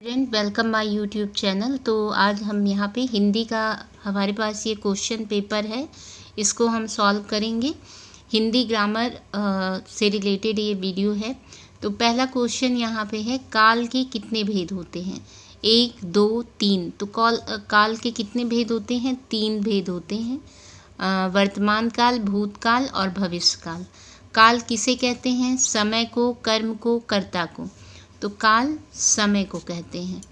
Friend welcome my YouTube channel. तो आज हम यहाँ पे हिंदी का हमारे पास ये क्वेश्चन पेपर है, इसको हम सॉल्व करेंगे। हिंदी ग्रामर से रिलेटेड ये वीडियो है। तो पहला क्वेश्चन यहाँ पे है, काल के कितने भेद होते हैं? 1, 2, 3। तो काल के कितने भेद होते हैं? 3 भेद होते हैं। वर्तमान काल, भूतकाल और भविष्यकाल। काल किसे कहते हैं? समय को, कर्म को, कर्ता को। तो काल समय को कहते हैं।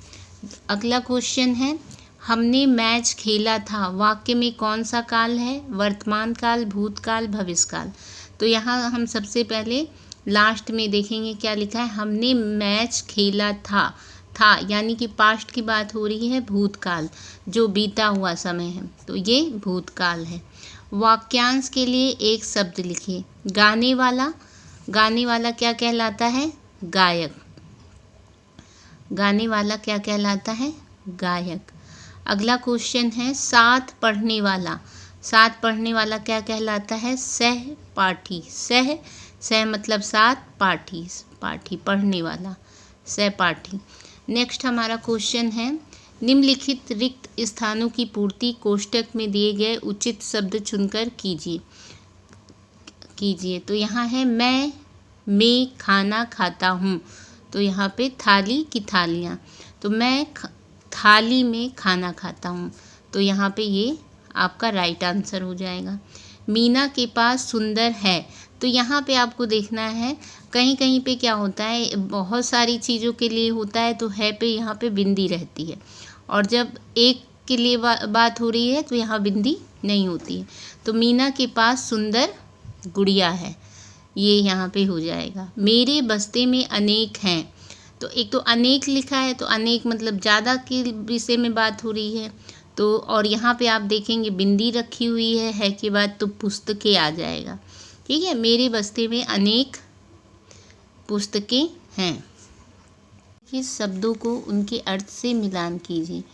अगला क्वेश्चन है, हमने मैच खेला था, वाक्य में कौन सा काल है? वर्तमान काल, भूतकाल, भविष्यकाल। तो यहाँ हम सबसे पहले लास्ट में देखेंगे क्या लिखा है। हमने मैच खेला था यानी कि पास्ट की बात हो रही है, भूतकाल जो बीता हुआ समय है, तो ये भूतकाल है। वाक्यांश के लिए एक शब्द लिखिए। गाने वाला क्या कहलाता है? गायक। गाने वाला क्या कहलाता है? गायक। अगला क्वेश्चन है, साथ पढ़ने वाला क्या कहलाता है? सहपाठी। सह मतलब साथ, पाठी पढ़ने वाला, सहपाठी। नेक्स्ट हमारा क्वेश्चन है, निम्नलिखित रिक्त स्थानों की पूर्ति कोष्टक में दिए गए उचित शब्द चुनकर कीजिए। तो यहाँ है मैं खाना खाता हूँ। तो यहाँ पे थाली की थालियाँ, तो मैं थाली में खाना खाता हूँ। तो यहाँ पे ये आपका राइट आंसर हो जाएगा। मीना के पास सुंदर है। तो यहाँ पे आपको देखना है, कहीं कहीं पे क्या होता है, बहुत सारी चीज़ों के लिए होता है तो है पे यहाँ पे बिंदी रहती है, और जब एक के लिए बात हो रही है तो यहाँ बिंदी नहीं होती है। तो मीना के पास सुंदर गुड़िया है, ये यहाँ पे हो जाएगा। मेरे बस्ते में अनेक हैं। तो एक तो अनेक लिखा है, तो अनेक मतलब ज़्यादा के विषय में बात हो रही है। तो और यहाँ पे आप देखेंगे बिंदी रखी हुई है के बाद, तो पुस्तकें आ जाएगा। ठीक है, मेरे बस्ते में अनेक पुस्तकें हैं। इस शब्दों को उनके अर्थ से मिलान कीजिए।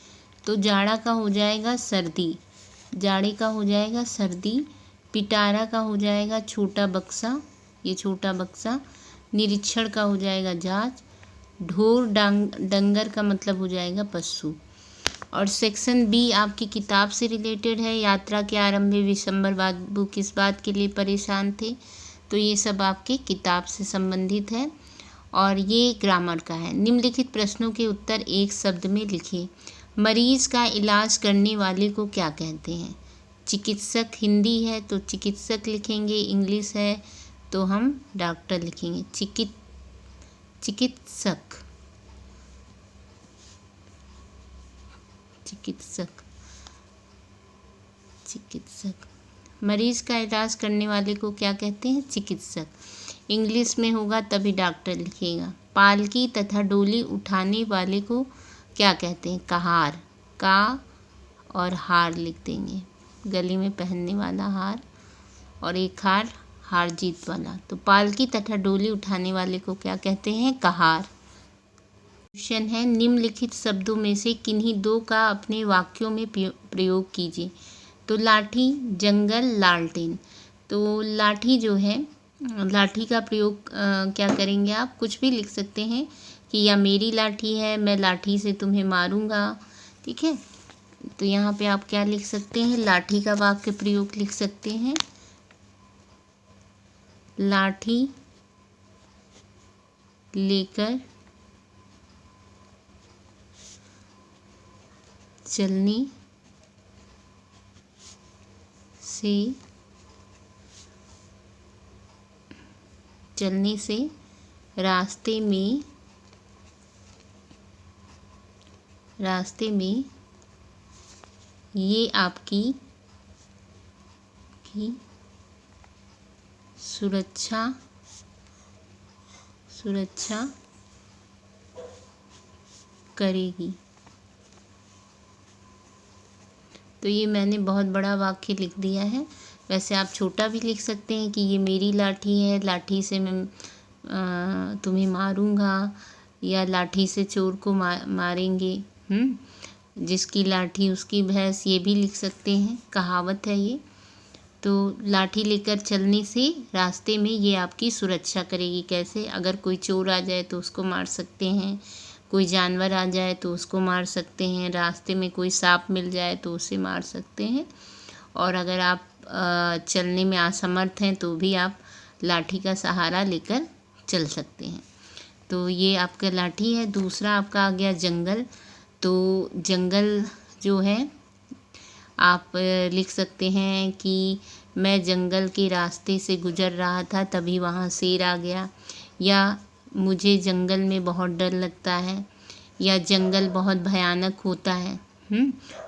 तो जाड़ा का हो जाएगा सर्दी, जाड़े का हो जाएगा सर्दी। पिटारा का हो जाएगा छोटा बक्सा, ये छोटा बक्सा। निरीक्षण का हो जाएगा जांच। ढोर डंगर का मतलब हो जाएगा पशु। और सेक्शन बी आपकी किताब से रिलेटेड है। यात्रा के आरंभ में विशंबर बाबू किस बात के लिए परेशान थे? तो ये सब आपके किताब से संबंधित है, और ये ग्रामर का है। निम्नलिखित प्रश्नों के उत्तर एक शब्द में लिखिए। मरीज का इलाज करने वाले को क्या कहते हैं? चिकित्सक हिंदी है तो चिकित्सक लिखेंगे, इंग्लिश है तो हम डॉक्टर लिखेंगे। चिकित्सक। मरीज का इलाज करने वाले को क्या कहते हैं? चिकित्सक। इंग्लिश में होगा तभी डॉक्टर लिखिएगा। पालकी तथा डोली उठाने वाले को क्या कहते हैं? कहार। का और हार लिख देंगे, गले में पहनने वाला हार, और एक हार जीत वाला। तो पालकी तथा डोली उठाने वाले को क्या कहते हैं? कहार। क्वेश्चन है, निम्नलिखित शब्दों में से किन्हीं दो का अपने वाक्यों में प्रयोग कीजिए। तो लाठी, जंगल, लालटेन। तो लाठी जो है, लाठी का प्रयोग क्या करेंगे आप? कुछ भी लिख सकते हैं कि या मेरी लाठी है, मैं लाठी से तुम्हें मारूंगा। ठीक है, तो यहाँ पे आप क्या लिख सकते हैं? लाठी का वाक्य प्रयोग लिख सकते हैं। लाठी लेकर चलने से रास्ते में ये आपकी सुरक्षा करेगी। तो ये मैंने बहुत बड़ा वाक्य लिख दिया है। वैसे आप छोटा भी लिख सकते हैं कि ये मेरी लाठी है, लाठी से मैं तुम्हें मारूंगा, या लाठी से चोर को मारेंगे। जिसकी लाठी उसकी भैंस, ये भी लिख सकते हैं, कहावत है ये। तो लाठी लेकर चलने से रास्ते में ये आपकी सुरक्षा करेगी। कैसे? अगर कोई चोर आ जाए तो उसको मार सकते हैं, कोई जानवर आ जाए तो उसको मार सकते हैं, रास्ते में कोई सांप मिल जाए तो उसे मार सकते हैं, और अगर आप चलने में असमर्थ हैं तो भी आप लाठी का सहारा लेकर चल सकते हैं। तो ये आपका लाठी है। दूसरा आपका आ गया जंगल। तो जंगल जो है आप लिख सकते हैं कि मैं जंगल के रास्ते से गुजर रहा था, तभी वहाँ शेर आ गया, या मुझे जंगल में बहुत डर लगता है, या जंगल बहुत भयानक होता है।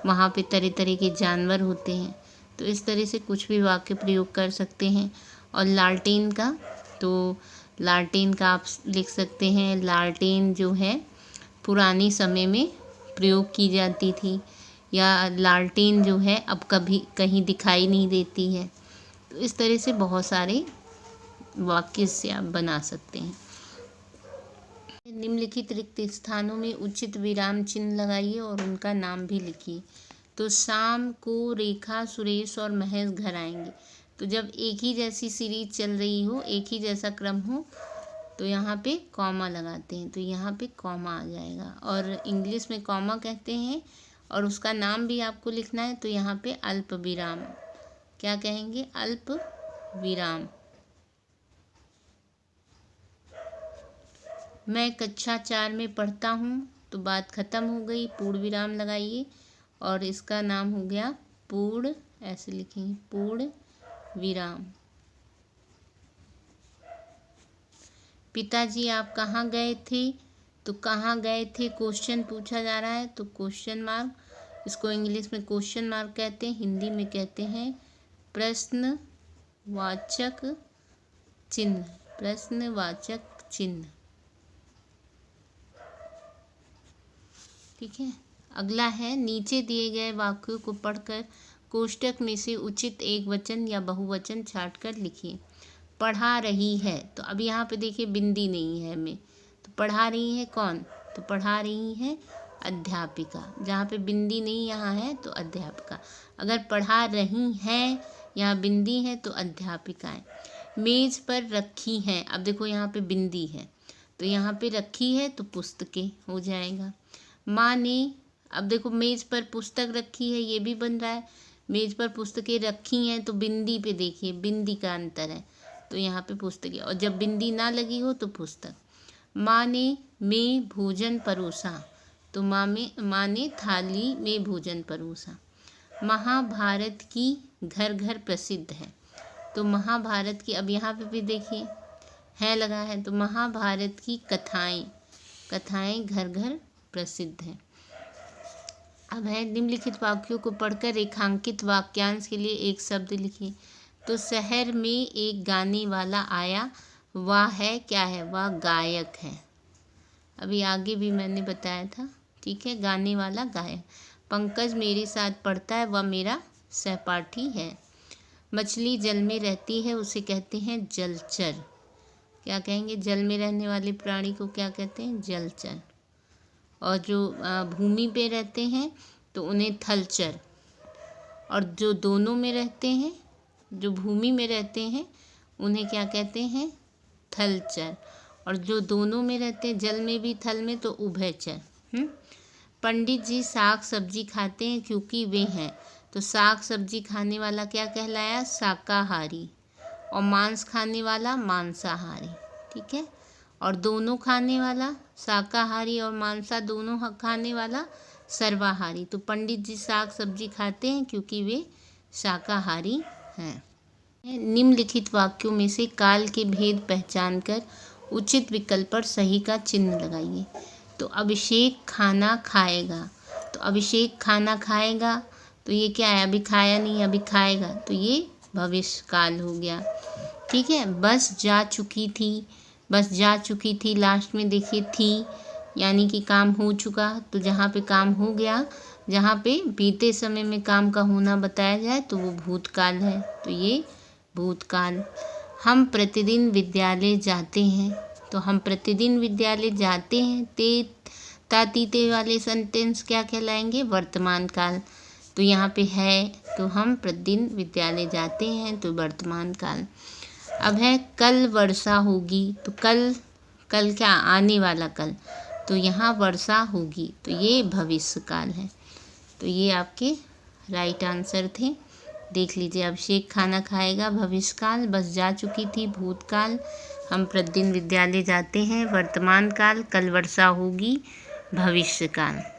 वहाँ पे तरह तरह के जानवर होते हैं। तो इस तरह से कुछ भी वाक्य प्रयोग कर सकते हैं। और लालटेन का, तो लालटेन का आप लिख सकते हैं, लालटेन जो है पुराने समय में प्रयोग की जाती थी, या लालटेन जो है अब कभी कहीं दिखाई नहीं देती है। तो इस तरह से बहुत सारे वाक्य से आप बना सकते हैं। निम्नलिखित रिक्त स्थानों में उचित विराम चिन्ह लगाइए और उनका नाम भी लिखिए। तो शाम को रेखा, सुरेश और महेश घर आएंगे। तो जब एक ही जैसी सीरीज चल रही हो, एक ही जैसा क्रम हो, तो यहाँ पे कॉमा लगाते हैं, तो यहाँ पे कॉमा आ जाएगा। और इंग्लिश में कॉमा कहते हैं, और उसका नाम भी आपको लिखना है, तो यहाँ पे अल्प विराम, क्या कहेंगे, अल्प विराम। मैं कक्षा 4 में पढ़ता हूँ, तो बात खत्म हो गई, पूर्ण विराम लगाइए, और इसका नाम हो गया पूर्ण, ऐसे लिखेंगे, पूर्ण विराम। पिताजी आप कहाँ गए थे, तो कहाँ गए थे क्वेश्चन पूछा जा रहा है, तो क्वेश्चन मार्क, इसको इंग्लिश में क्वेश्चन मार्क कहते हैं, हिंदी में कहते हैं प्रश्नवाचक चिन्ह, प्रश्नवाचक चिन्ह। ठीक है। अगला है, नीचे दिए गए वाक्यों को पढ़कर कोष्टक में से उचित एक वचन या बहुवचन छांटकर लिखिए। पढ़ा रही है, तो अब यहाँ पे देखिए बिंदी नहीं है हमें, तो पढ़ा रही है कौन, तो पढ़ा रही है अध्यापिका। जहाँ पे बिंदी नहीं यहाँ है तो अध्यापिका। अगर पढ़ा रही हैं यहाँ बिंदी है तो अध्यापिकाएं। मेज पर रखी हैं, अब देखो यहाँ पे बिंदी है, तो यहाँ पे रखी है तो पुस्तकें हो जाएगा। माँ ने, अब देखो मेज पर पुस्तक रखी है, ये भी बन रहा है, मेज पर पुस्तकें रखी हैं, तो बिंदी पे देखिए बिंदी का अंतर है, तो यहाँ पे पुस्तकें, और जब बिंदी ना लगी हो तो पुस्तक। माँ ने में भोजन परोसा, तो माँ ने थाली में भोजन परोसा। महाभारत की घर घर प्रसिद्ध है, तो महाभारत की, अब यहाँ पे भी देखिए है लगा है, तो महाभारत की कथाएं घर घर प्रसिद्ध है। अब है, निम्नलिखित वाक्यों को पढ़कर रेखांकित वाक्यांश के लिए एक शब्द लिखिए। तो शहर में एक गाने वाला आया, वह है, क्या है, वह गायक है। अभी आगे भी मैंने बताया था, ठीक है, गाने वाला गायक। पंकज मेरे साथ पढ़ता है, वह मेरा सहपाठी है। मछली जल में रहती है, उसे कहते हैं जलचर। क्या कहेंगे, जल में रहने वाले प्राणी को क्या कहते हैं, जलचर। और जो भूमि पे रहते हैं तो उन्हें थलचर, और जो दोनों में रहते हैं, जो भूमि में रहते हैं उन्हें क्या कहते हैं, थलचर, और जो दोनों में रहते हैं, जल में भी थल में, तो उभयचर। पंडित जी साग सब्जी खाते हैं क्योंकि वे हैं, तो साग सब्जी खाने वाला क्या कहलाया, शाकाहारी, और मांस खाने वाला मांसाहारी। ठीक है। और दोनों खाने वाला, शाकाहारी और मांसा दोनों खाने वाला, सर्वाहारी। तो पंडित जी साग सब्जी खाते हैं क्योंकि वे शाकाहारी हैं। निम्नलिखित वाक्यों में से काल के भेद पहचान कर उचित विकल्प पर सही का चिन्ह लगाइए। तो अभिषेक खाना खाएगा, तो अभिषेक खाना खाएगा, तो ये क्या है, अभी खाया नहीं, अभी खाएगा, तो ये भविष्य काल हो गया। ठीक है। बस जा चुकी थी, बस जा चुकी थी, लास्ट में देखिए थी, यानी कि काम हो चुका, तो जहाँ पे काम हो गया, जहाँ पे बीते समय में काम का होना बताया जाए तो वो भूतकाल है, तो ये भूतकाल। हम प्रतिदिन विद्यालय जाते हैं, तो हम प्रतिदिन विद्यालय जाते हैं, ता तीते वाले सेंटेंस क्या कहलाएंगे, वर्तमान काल। तो यहाँ पे है, तो हम प्रतिदिन विद्यालय जाते हैं, तो वर्तमान काल। अब है कल वर्षा होगी, तो कल क्या, आने वाला कल, तो यहाँ वर्षा होगी, तो ये भविष्य काल है। तो ये आपके राइट आंसर थे। देख लीजिए, अभिषेक खाना खाएगा भविष्यकाल, बस जा चुकी थी भूतकाल। हम प्रतिदिन विद्यालय जाते हैं वर्तमान काल, कल वर्षा होगी भविष्यकाल।